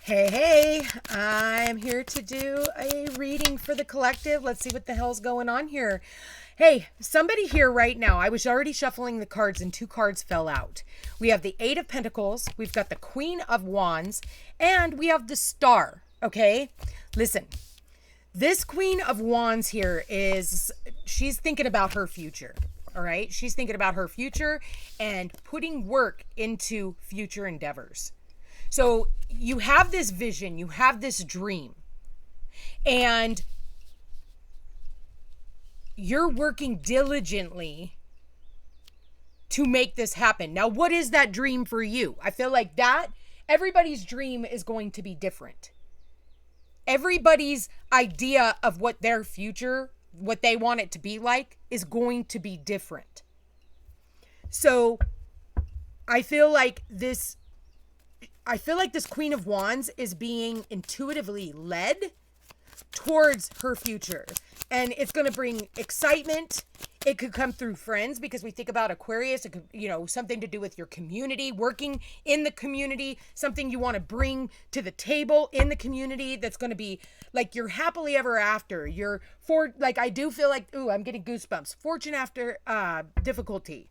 Hey, I'm here to do a reading for the collective. Let's see what the hell's going on here. Hey, somebody here right now. I was already shuffling the cards and two cards fell out. We have the Eight of Pentacles, we've got the Queen of Wands, and we have the Star. Okay? Listen, this Queen of Wands here she's thinking about her future. All right? She's thinking about her future and putting work into future endeavors. So you have this vision, you have this dream, and you're working diligently to make this happen. Now, what is that dream for you? I feel like everybody's dream is going to be different. Everybody's idea of what their future, what they want it to be like, is going to be different. So I feel like this Queen of Wands is being intuitively led towards her future. And it's going to bring excitement. It could come through friends, because we think about Aquarius. It could, something to do with your community, working in the community, something you want to bring to the table in the community that's going to be like your happily ever after. I do feel like, I'm getting goosebumps. Fortune after difficulty.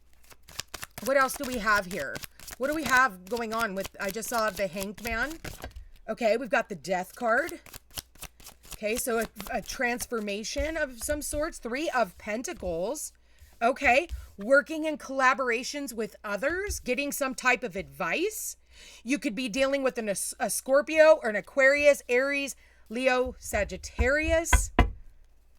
What else do we have here? What do we have going on with, I just saw the Hanged Man. Okay, we've got the Death card. Okay, so a transformation of some sorts. Three of Pentacles. Okay, working in collaborations with others, getting some type of advice. You could be dealing with a Scorpio or an Aquarius, Aries, Leo, Sagittarius,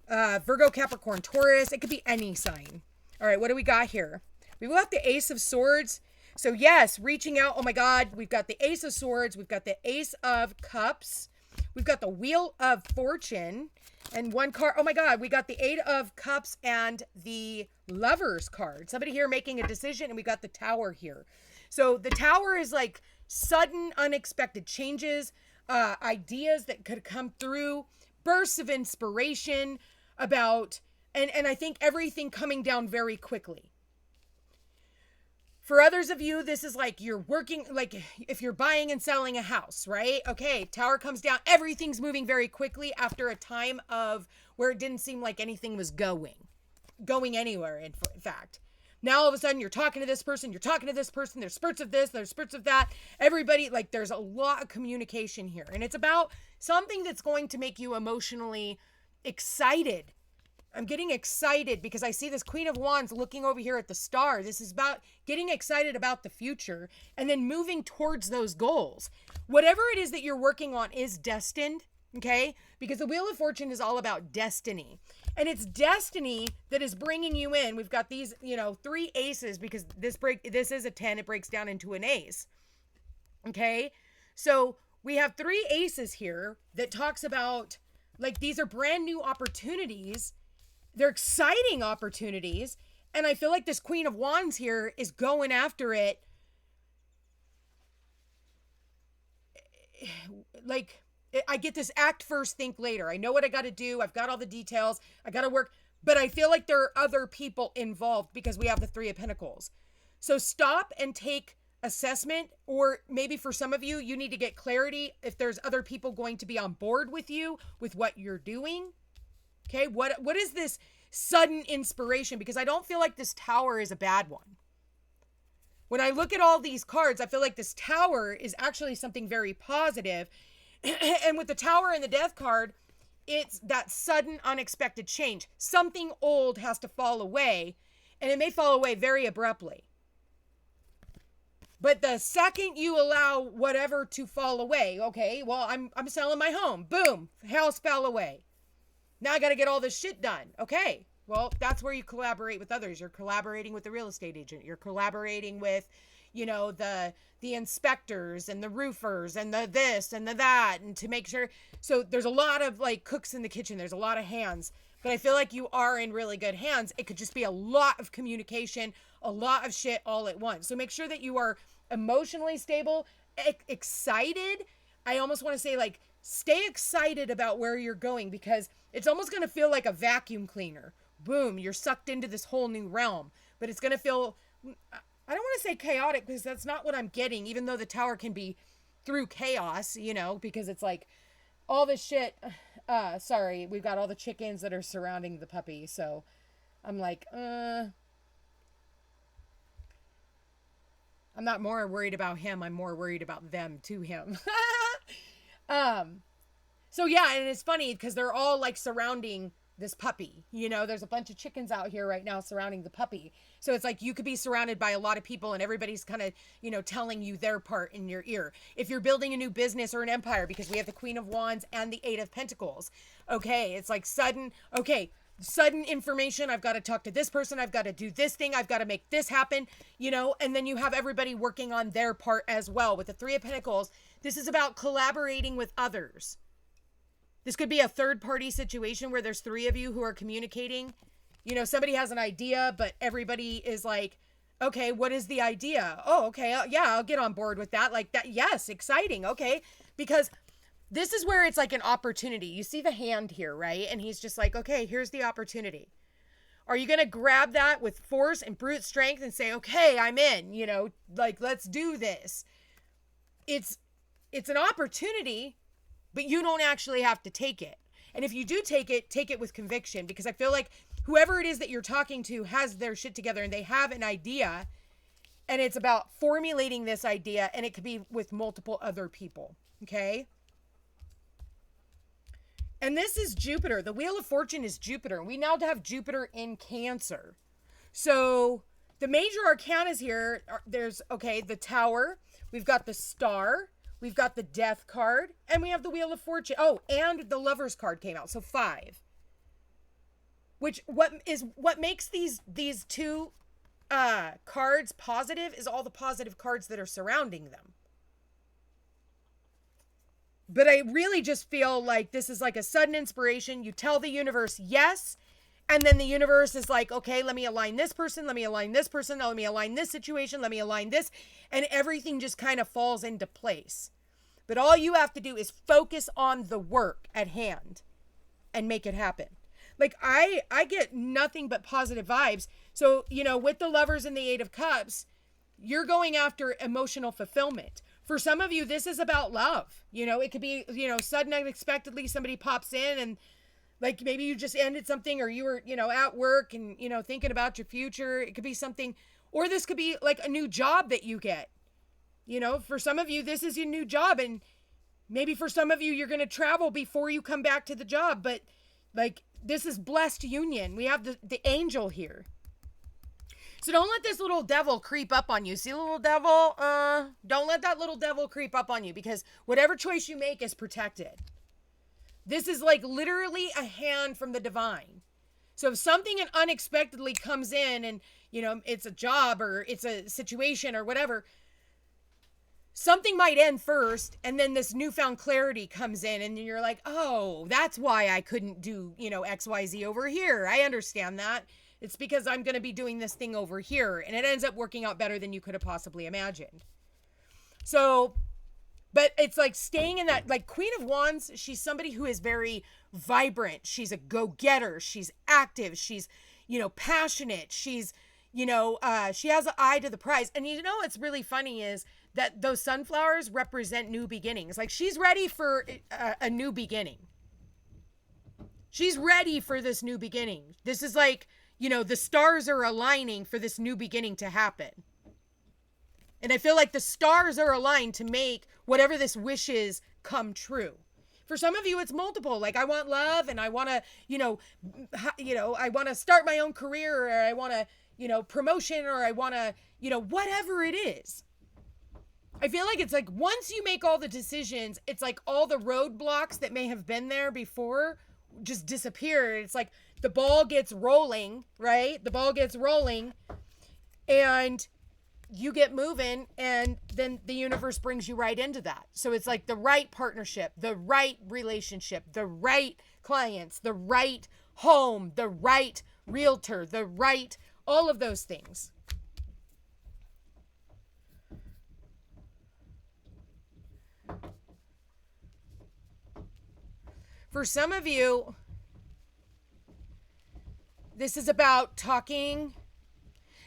Virgo, Capricorn, Taurus. It could be any sign. All right, what do we got here? We've got the Ace of Swords. So yes, reaching out. Oh my God, we've got the Ace of Swords. We've got the Ace of Cups. We've got the Wheel of Fortune. And one card. Oh my God, we got the Eight of Cups and the Lovers card. Somebody here making a decision, and we got the Tower here. So the Tower is like sudden, unexpected changes, ideas that could come through, bursts of inspiration about, and I think everything coming down very quickly. For others of you, this is like you're working, like if you're buying and selling a house, right? Okay, Tower comes down. Everything's moving very quickly after a time of where it didn't seem like anything was going anywhere, in fact. Now, all of a sudden, you're talking to this person, there's spurts of this, there's spurts of that. Everybody, like there's a lot of communication here. And it's about something that's going to make you emotionally excited. I'm getting excited because I see this Queen of Wands looking over here at the Star. This is about getting excited about the future and then moving towards those goals. Whatever it is that you're working on is destined, okay? Because the Wheel of Fortune is all about destiny. And it's destiny that is bringing you in. We've got these, three aces, because this is a 10. It breaks down into an ace, okay? So we have three aces here that talks about, like, these are brand new opportunities. They're exciting opportunities. And I feel like this Queen of Wands here is going after it. Like, I get this act first, think later. I know what I got to do. I've got all the details. I got to work. But I feel like there are other people involved because we have the Three of Pentacles. So stop and take assessment, or maybe for some of you, you need to get clarity if there's other people going to be on board with you with what you're doing. Okay, what is this sudden inspiration? Because I don't feel like this Tower is a bad one. When I look at all these cards, I feel like this Tower is actually something very positive. And with the Tower and the Death card, it's that sudden, unexpected change. Something old has to fall away, and it may fall away very abruptly. But the second you allow whatever to fall away, okay, well, I'm selling my home. Boom, house fell away. Now I got to get all this shit done. Okay. Well, that's where you collaborate with others. You're collaborating with the real estate agent. You're collaborating with, the inspectors and the roofers and the this and the that, and to make sure. So there's a lot of like cooks in the kitchen. There's a lot of hands, but I feel like you are in really good hands. It could just be a lot of communication, a lot of shit all at once. So make sure that you are emotionally stable, excited. I almost want to say, like, stay excited about where you're going, because it's almost going to feel like a vacuum cleaner. Boom, you're sucked into this whole new realm. But it's going to feel, I don't want to say chaotic, because that's not what I'm getting, even though the Tower can be through chaos, you know, because it's like all this shit. Sorry, we've got all the chickens that are surrounding the puppy. So I'm like, I'm not more worried about him. I'm more worried about them to him. So yeah, and it's funny because they're all like surrounding this puppy. You know, there's a bunch of chickens out here right now surrounding the puppy. So it's like you could be surrounded by a lot of people and everybody's kind of, you know, telling you their part in your ear. If you're building a new business or an empire, because we have the Queen of Wands and the Eight of Pentacles. Okay, it's like sudden information. I've got to talk to this person. I've got to do this thing. I've got to make this happen, you know, and then you have everybody working on their part as well. With the Three of Pentacles, this is about collaborating with others. This could be a third-party situation where there's three of you who are communicating. You know, somebody has an idea, but everybody is like, okay, what is the idea? Oh, okay, yeah, I'll get on board with that. Like that, yes, exciting, okay. Because this is where it's like an opportunity. You see the hand here, right? And he's just like, okay, here's the opportunity. Are you going to grab that with force and brute strength and say, okay, I'm in, you know, like, let's do this. It's an opportunity, but you don't actually have to take it. And if you do take it with conviction, because I feel like whoever it is that you're talking to has their shit together and they have an idea, and it's about formulating this idea, and it could be with multiple other people, okay? And this is Jupiter. The Wheel of Fortune is Jupiter. We now have Jupiter in Cancer. So the major arcanas here, there's, okay, the Tower, we've got the Star, we've got the Death card, and we have the Wheel of Fortune. Oh, and the Lovers card came out, so 5. Which, what makes these two cards positive is all the positive cards that are surrounding them. But I really just feel like this is like a sudden inspiration. You tell the universe yes, and then the universe is like, okay, let me align this person, let me align this person, let me align this situation, let me align this, and everything just kind of falls into place. But all you have to do is focus on the work at hand and make it happen. Like I get nothing but positive vibes. So, you know, with the Lovers and the Eight of Cups, you're going after emotional fulfillment. For some of you, this is about love. You know, it could be, you know, sudden, unexpectedly somebody pops in and like maybe you just ended something, or you were, you know, at work and, you know, thinking about your future. It could be something, or this could be like a new job that you get. You know, for some of you, this is your new job, and maybe for some of you, you're going to travel before you come back to the job. But like, this is blessed union. We have the angel here. So don't let this little devil creep up on you. See the little devil? Don't let that little devil creep up on you, because whatever choice you make is protected. This is like literally a hand from the divine. So if something unexpectedly comes in and, you know, it's a job or it's a situation or whatever, something might end first, and then this newfound clarity comes in and you're like, oh, that's why I couldn't do, you know, XYZ over here. I understand that. It's because I'm going to be doing this thing over here, and it ends up working out better than you could have possibly imagined. So, but it's like staying in that, like Queen of Wands, she's somebody who is very vibrant. She's a go-getter. She's active. She's, you know, passionate. She's, you know, she has an eye to the prize. And you know, what's really funny is that those sunflowers represent new beginnings. Like she's ready for a new beginning. She's ready for this new beginning. This is like, you know, the stars are aligning for this new beginning to happen. And I feel like the stars are aligned to make whatever this wish is come true. For some of you, it's multiple. Like, I want love, and I want to, I want to start my own career, or I want to, you know, promotion, or I want to, you know, whatever it is. I feel like it's like once you make all the decisions, it's like all the roadblocks that may have been there before just disappear. It's like the ball gets rolling, right? The ball gets rolling and you get moving, and then the universe brings you right into that. So it's like the right partnership, the right relationship, the right clients, the right home, the right realtor, the right, all of those things. For some of you, this is about talking.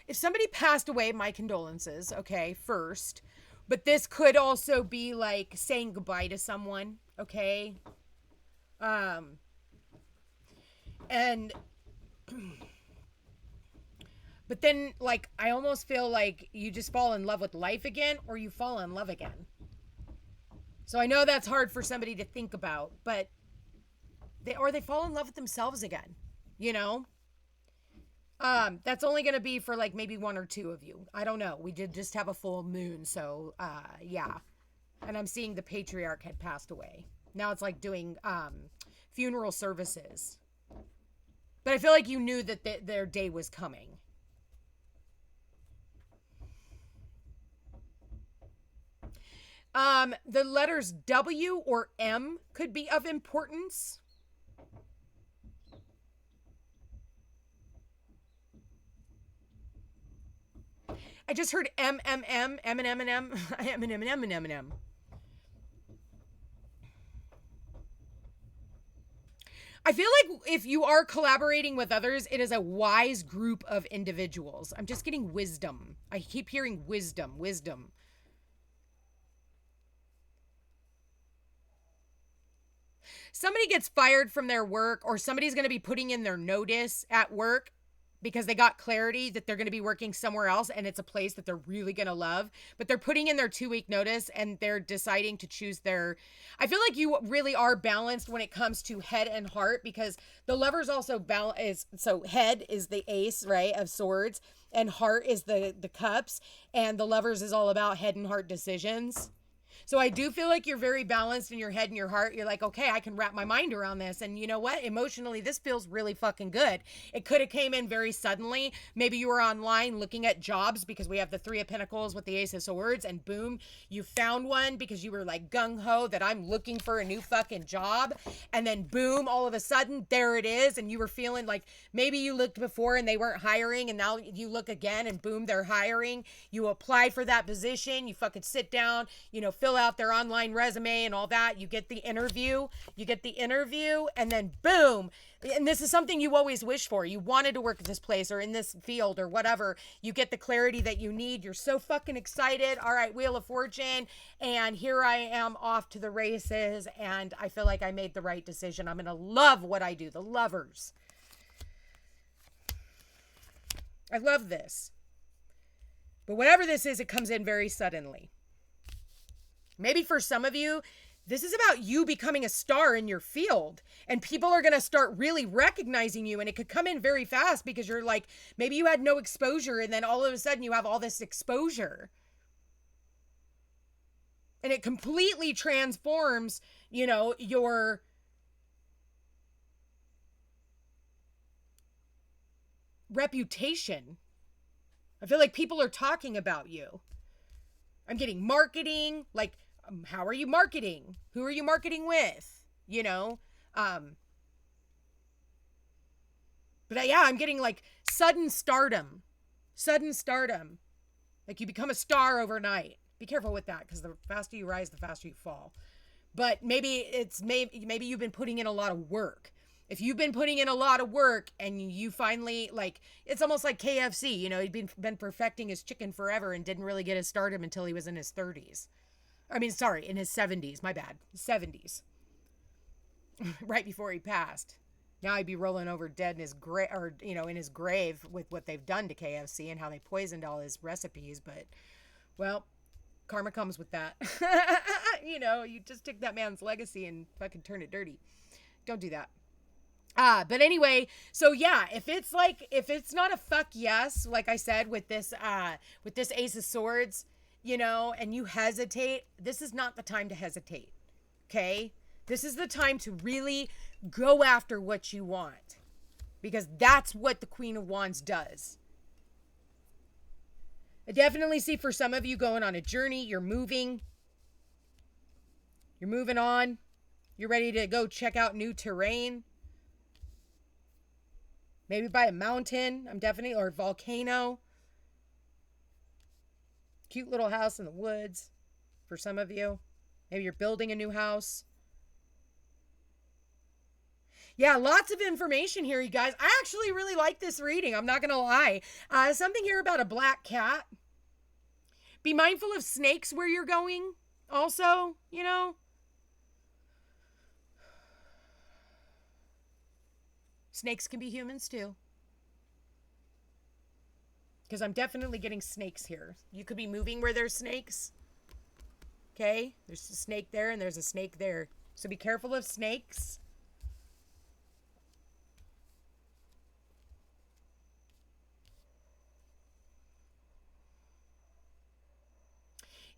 If somebody passed away, my condolences, okay, first. But this could also be like saying goodbye to someone, okay? Um and but then like I almost feel like you just fall in love with life again or you fall in love again. So I know that's hard for somebody to think about, but they fall in love with themselves again, you know? That's only gonna be for like maybe one or two of you. I don't know. We did just have a full moon, so yeah. And I'm seeing the patriarch had passed away. Now it's like doing funeral services. But I feel like you knew that their day was coming. The letters W or M could be of importance. I just heard M M M M and M and M M and M and M and M and M. I feel like if you are collaborating with others, it is a wise group of individuals. I'm just getting wisdom. I keep hearing wisdom, wisdom. Somebody gets fired from their work, or somebody's going to be putting in their notice at work because they got clarity that they're going to be working somewhere else and it's a place that they're really going to love, but they're putting in their 2 week notice and they're deciding to choose their. I feel like you really are balanced when it comes to head and heart, because the lovers also balance. So head is the ace, right, of swords, and heart is the cups, and the lovers is all about head and heart decisions. So I do feel like you're very balanced in your head and your heart. You're like, okay, I can wrap my mind around this. And you know what? Emotionally, this feels really fucking good. It could have came in very suddenly. Maybe you were online looking at jobs because we have the Three of Pentacles with the Ace of Swords, and boom, you found one because you were like gung-ho that I'm looking for a new fucking job. And then boom, all of a sudden, there it is. And you were feeling like maybe you looked before and they weren't hiring, and now you look again and boom, they're hiring. You apply for that position. You fucking sit down, fill out their online resume and all that. You get the interview, and then boom. And this is something you always wish for. You wanted to work at this place or in this field or whatever. You get the clarity that you need. You're so fucking excited. All right, Wheel of Fortune. And here I am off to the races. And I feel like I made the right decision. I'm going to love what I do. The lovers. I love this. But whatever this is, it comes in very suddenly. Maybe for some of you, this is about you becoming a star in your field, and people are going to start really recognizing you, and it could come in very fast because you're like, maybe you had no exposure, and then all of a sudden you have all this exposure. And it completely transforms, your reputation. I feel like people are talking about you. I'm getting marketing, like, how are you marketing? Who are you marketing with? But yeah, I'm getting like sudden stardom. Like you become a star overnight. Be careful with that, because the faster you rise, the faster you fall. But maybe you've been putting in a lot of work. If you've been putting in a lot of work and you finally, like, it's almost like KFC, he'd been perfecting his chicken forever and didn't really get his stardom until he was in his 30s. I mean, sorry, in his 70s, my bad. 70s. Right before he passed. Now he'd be rolling over dead in his grave, or, in his grave with what they've done to KFC and how they poisoned all his recipes. But, well, karma comes with that. You just took that man's legacy and fucking turn it dirty. Don't do that. But anyway, so yeah, if it's not a fuck yes, like I said, with this Ace of Swords, and you hesitate, this is not the time to hesitate. Okay? This is the time to really go after what you want, because that's what the Queen of Wands does. I definitely see for some of you going on a journey. You're moving on. You're ready to go check out new terrain. Maybe by a mountain. Or volcano. Cute little house in the woods for some of you. Maybe you're building a new house. Yeah, lots of information here, you guys. I actually really like this reading. I'm not going to lie. Something here about a black cat. Be mindful of snakes where you're going also, you know. Snakes can be humans too. Because I'm definitely getting snakes here. You could be moving where there's snakes. Okay? There's a snake there and there's a snake there. So be careful of snakes.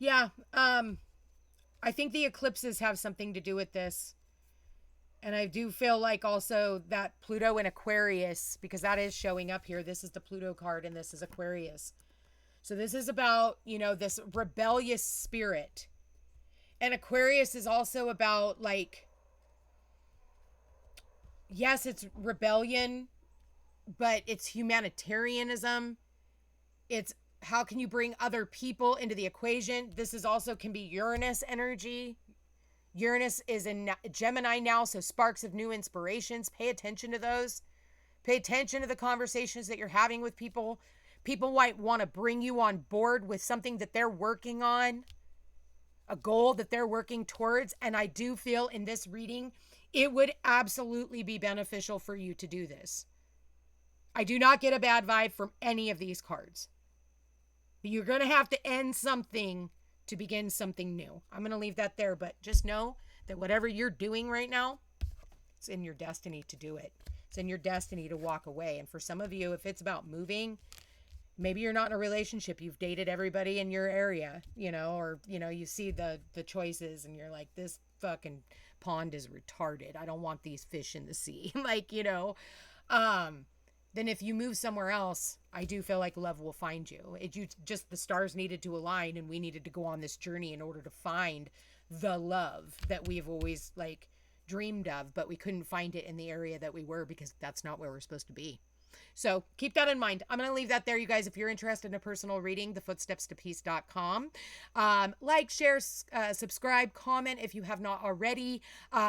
Yeah, I think the eclipses have something to do with this. And I do feel like also that Pluto in Aquarius, because that is showing up here. This is the Pluto card and this is Aquarius. So this is about, you know, this rebellious spirit. And Aquarius is also about, like, yes, it's rebellion, but it's humanitarianism. It's how can you bring other people into the equation? This is also can be Uranus energy. Uranus is in Gemini now, so sparks of new inspirations. Pay attention to those. Pay attention to the conversations that you're having with people. People might want to bring you on board with something that they're working on, a goal that they're working towards. And I do feel in this reading, it would absolutely be beneficial for you to do this. I do not get a bad vibe from any of these cards. You're going to have to end something to begin something new. I'm going to leave that there, but just know that whatever you're doing right now, it's in your destiny to do it. It's in your destiny to walk away. And for some of you, if it's about moving, maybe you're not in a relationship. You've dated everybody in your area, you know, or, you know, you see the choices and you're like, this fucking pond is retarded. I don't want these fish in the sea. Like, you know, then if you move somewhere else, I do feel like love will find you. The stars needed to align and we needed to go on this journey in order to find the love that we've always like dreamed of, but we couldn't find it in the area that we were because that's not where we're supposed to be. So keep that in mind. I'm going to leave that there, you guys. If you're interested in a personal reading, thefootstepstopeace.com. Like, share, subscribe, comment if you have not already.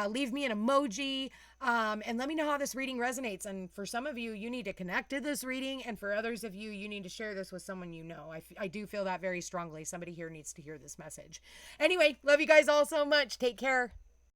Leave me an emoji and let me know how this reading resonates. And for some of you, you need to connect to this reading. And for others of you, you need to share this with someone you know. I do feel that very strongly. Somebody here needs to hear this message. Anyway, love you guys all so much. Take care.